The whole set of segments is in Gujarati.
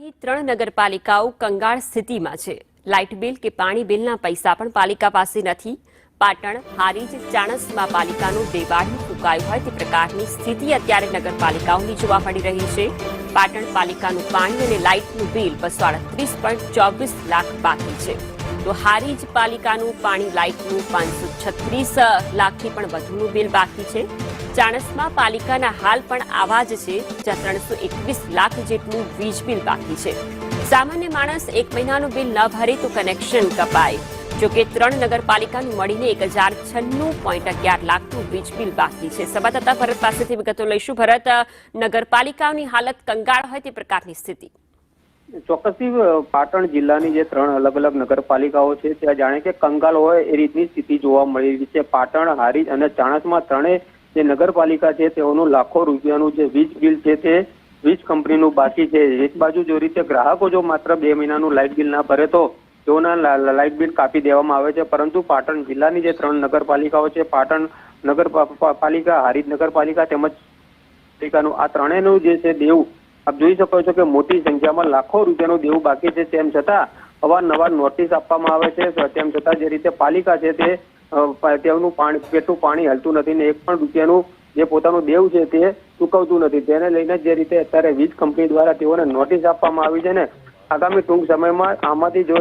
પાટણની 3 નગરપાલિકાઓ કંગાળ સ્થિતિમાં છે। લાઇટ બિલ કે પાણી બિલના પૈસા પણ પાલિકા પાસે નથી। પાટણ, હારીજ, ચાણસ્મા પાલિકાનું દેવાળિયું ફૂંકાયું હોય તે પ્રકારની સ્થિતિ અત્યારે નગરપાલિકાઓની જોવા મળી રહી છે। પાટણ પાલિકાનું પાણી અને લાઇટનું બિલ 238.24 લાખ બાકી છે, તો હારીજ પાલિકાનું પાણી લાઇટનું 536 લાખથી પણ વધુનું બિલ બાકી છે। ચાણસ્મા પાલિકાના હાલ પણ આવા જ છે, જ્યાં 321 લાખ જેટલું વીજ બિલ બાકી છે। સામાન્ય માણસ 1 મહિનાનું બિલ ન ભરે તો કનેક્શન કપાય। જોકે 3 નગરપાલિકાનું મળીને 1096.11 લાખનું વીજ બિલ બાકી છે। સંવાદદાતા ભરત પાસેથી વિગતો લઈશું। ભરત, નગરપાલિકાઓની હાલત કંગાળ હોય તે પ્રકારની સ્થિતિ। ચોક્કસથી પાટણ જિલ્લાની જે 3 અલગ અલગ નગરપાલિકાઓ છે ત્યાં જાણે કે કંગાળ હોય એ રીતની સ્થિતિ જોવા મળી રહી છે। પાટણ, હારીજ અને ચાણસ્મા ત્રણેય જે નગરપાલિકા છે તેઓનું લાખો રૂપિયાનું જે વીજ બિલ છે તે વીજ કંપનીનું બાકી છે। એક બાજુ જો રીતે ગ્રાહકો જો માત્ર 2 મહિનાનું લાઇટ બિલ ના ભરે તો તેઓના લાઇટ બિલ કાપી દેવામાં આવે છે, પરંતુ પાટણ જિલ્લાની જે 3 નગરપાલિકાઓ છે, પાટણ નગરપાલિકા, હારીજ નગરપાલિકા તેમજ પાલિકાનું આ ત્રણેયનું જે છે દેવું આપ જોઈ શકો છો કે મોટી સંખ્યામાં લાખો રૂપિયાનું દેવું બાકી છે। તેમ છતાં અવારનવાર નોટિસ આપવામાં આવે છે, તેમ છતાં જે રીતે પાલિકા છે તે તેઓનું પેટનું પાણી હલતું નથી ને 1 પણ રૂપિયાનું જે પોતાનું દેવું છે તે ચૂકવતું નથી। તેને લઈને જે રીતે અત્યારે વીજ કંપની દ્વારા તેઓને નોટિસ આપવામાં આવી છે ને આગામી ટૂંક સમયમાં આમાંથી જો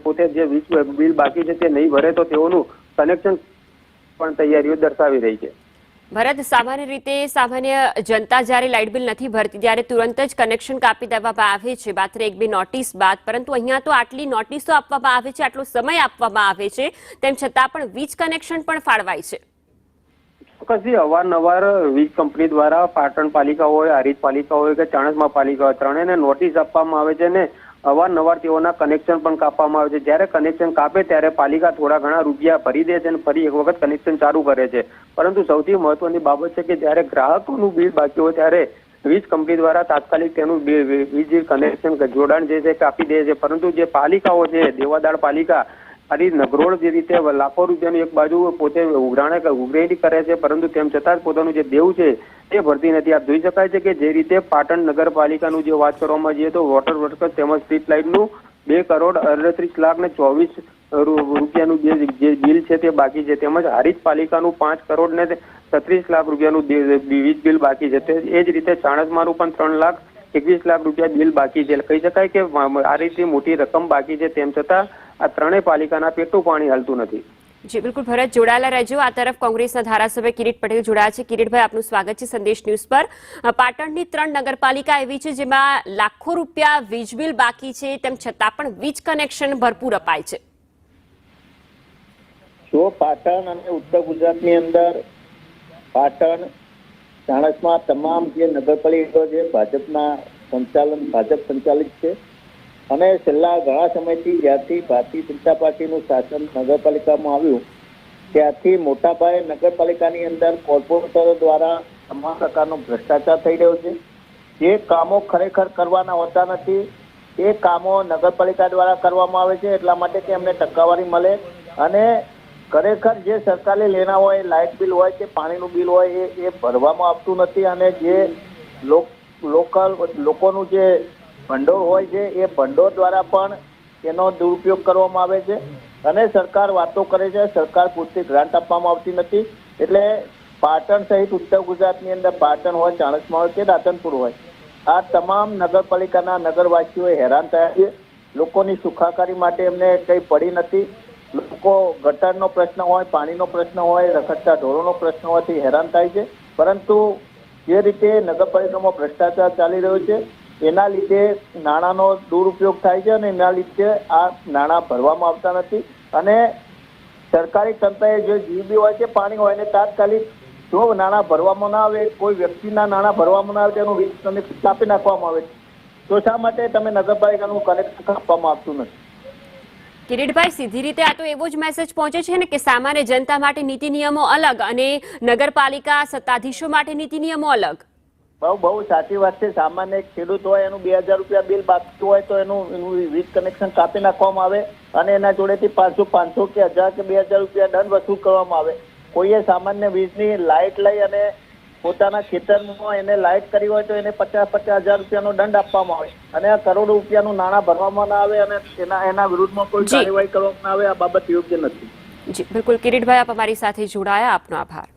પોતે જે વીજ બિલ બાકી છે તે નહીં ભરે તો તેઓનું કનેક્શન પણ તૈયારીઓ દર્શાવી રહી છે। ભરત, સામાન્ય રીતે સામાન્ય જનતા જ્યારે લાઇટ બિલ નથી ભરતી ત્યારે તુરંત જ કનેક્શન કાપી દેવામાં આવે છે, માત્ર 1-2 નોટિસ બાદ, પરંતુ અહીંયા તો આટલી નોટિસો આપવામાં આવે છે, આટલો સમય આપવામાં આવે છે, તેમ છતાં પણ વીજ કનેક્શન પણ ફાળવાય છે। ચોક્કસથી અવારનવાર વીજ કંપની દ્વારા પાટણ પાલિકા હોય, હારીજ પાલિકા હોય કે ચાણસ્મા પાલિકા હોય, ત્રણેયને નોટિસ આપવામાં આવે છે ને અવારનવાર તેઓના કનેક્શન પણ કાપવામાં આવે છે। જ્યારે કનેક્શન કાપે ત્યારે પાલિકા થોડા ઘણા રૂપિયા ભરી દે છે અને ફરી એક વખત કનેક્શન ચાલુ કરે છે, પરંતુ સૌથી મહત્વની બાબત છે કે જ્યારે ગ્રાહકોનું બિલ બાકી હોય ત્યારે વીજ કંપની દ્વારા તાત્કાલિક તેનું વીજ કનેક્શન જોડાણ જે છે કાપી દે છે, પરંતુ જે પાલિકાઓ છે, દેવાદાળ પાલિકા હારીજ નગરોળ જે રીતે લાખો રૂપિયાનું એક બાજુ પોતે ઉઘરાણી કરે છે, પરંતુ તેમ છતાં પોતાનું જે દેવું છે તે ભરતી નથી। આપ જોઈ શકાય છે કે જે રીતે પાટણ નગરપાલિકાનું જે વાત કરવામાં જઈએ તો વોટર વર્કર્સ તેમજ સ્ટ્રીટ લાઇટનું 2,38,24 રૂપિયાનું જે બિલ છે તે બાકી છે, તેમજ હારીજ પાલિકાનું 5,36,00,000 રૂપિયાનું વીજ બિલ બાકી છે। એ જ રીતે ચાણસ્માનું પણ 3,21,00,000 રૂપિયા બિલ બાકી છે। કહી શકાય કે આ રીતે મોટી રકમ બાકી છે, તેમ છતાં આ ત્રણેય પાલિકાના પેટનું પાણી હાલતું નથી। જી બિલકુલ ભરત, જોડાયેલા રહેજો। આ તરફ કોંગ્રેસના ધારાસભ્ય કિરીટ પટેલ જોડાયા છે। કિરીટભાઈ, આપનું સ્વાગત છે સંદેશ ન્યૂઝ પર। પાટણની 3 નગરપાલિકા એવી છે જેમાં લાખો રૂપિયા વીજ બિલ બાકી છે, તેમ છતાં પણ વીજ કનેક્શન ભરપૂર અપાય છે। જો પાટણ અને ઉત્તર ગુજરાતની અંદર પાટણ, ચાણસ્મા તમામ જે નગરપાલિકાઓ છે ભાજપ સંચાલિત છે અને છેલ્લા ઘણા સમયથી જ્યારથી ભારતીય જનતા પાર્ટીનું શાસન નગરપાલિકામાં આવ્યું ત્યારથી મોટા પાયે નગરપાલિકાની અંદર કોર્પોરેટરો દ્વારા તમામ પ્રકારનો ભ્રષ્ટાચાર થઈ રહ્યો છે। જે કામો ખરેખર કરવાના હોતા નથી એ કામો નગરપાલિકા દ્વારા કરવામાં આવે છે, એટલા માટે કે એમને ટકાવારી મળે અને ખરેખર જે સરકારે લેના હોય, લાઇટ બિલ હોય કે પાણીનું બિલ હોય એ ભરવામાં આવતું નથી અને જે લોકોનું જે ભંડોળ હોય છે એ ભંડોળ દ્વારા પણ એનો દુરુપયોગ કરવામાં આવે છે અને સરકાર વાતો કરે છે, સરકાર પૂરતી ગ્રાન્ટ આપવામાં આવતી નથી। એટલે પાટણ સહિત ઉત્તર ગુજરાતની અંદર પાટણ હોય, ચાણસ્મા હોય કે રાધનપુર હોય, આ તમામ નગરપાલિકાના નગરવાસીઓ હેરાન થયા છે। લોકોની સુખાકારી માટે એમને કંઈ પડી નથી। લોકો ગટરનો પ્રશ્ન હોય, પાણીનો પ્રશ્ન હોય, રખડતા ઢોરોનો પ્રશ્ન હોવાથી હેરાન થાય છે, પરંતુ જે રીતે નગરપાલિકામાં ભ્રષ્ટાચાર ચાલી રહ્યો છે એના લીધે નાણાંનો દુરુપયોગ થાય છે અને એના લીધે આ નાણાં ભરવામાં આવતા નથી અને સરકારી તંત્રએ જે જીબી હોય છે, પાણી હોય ને તાત્કાલિક જો નાણાં ભરવામાં ના આવે, કોઈ વ્યક્તિના નાણાં ભરવામાં ના આવે તેનું વીજ કનેક્શન કાપી નાખવામાં આવે છે, તો શા માટે તમે નગરપાલિકાનું કનેક્શન કાપવામાં આવતું નથી? કિરીટભાઈ, સીધી રીતે આ તો એવો જ મેસેજ પહોંચે છે ને કે સામાન્ય જનતા માટે નીતિ નિયમો અલગ અને નગરપાલિકા સત્તાધીશો માટે નીતિ નિયમો અલગ। બહુ સાચી વાત છે। સામાન્ય એક ખેડૂત હોય એનું 2,000 રૂપિયા બિલ બાકી હોય તો એનું વીજ કનેક્શન કાપી નાખવામાં આવે અને એના જોડેથી 500 કે 1,000 કે 2,000 રૂપિયા દંડ વસૂલ કરવામાં આવે। કોઈએ સામાન્ય વીજની લાઇટ લઈ અને પોતાના ખેતરમાં એને લાઇટ કરી હોય તો એને 50,000 રૂપિયાનો દંડ આપવામાં આવે અને આ કરોડો રૂપિયાનું નાણાં ભરવામાં ના આવે અને એના વિરુદ્ધમાં કોઈ જી. કાર્યવાહી કરવામાં ના આવે, આ બાબત યોગ્ય નથી. જી બિલકુલ કિરીટભાઈ, આપ અમારી સાથે જોડાયા, આપનો આભાર.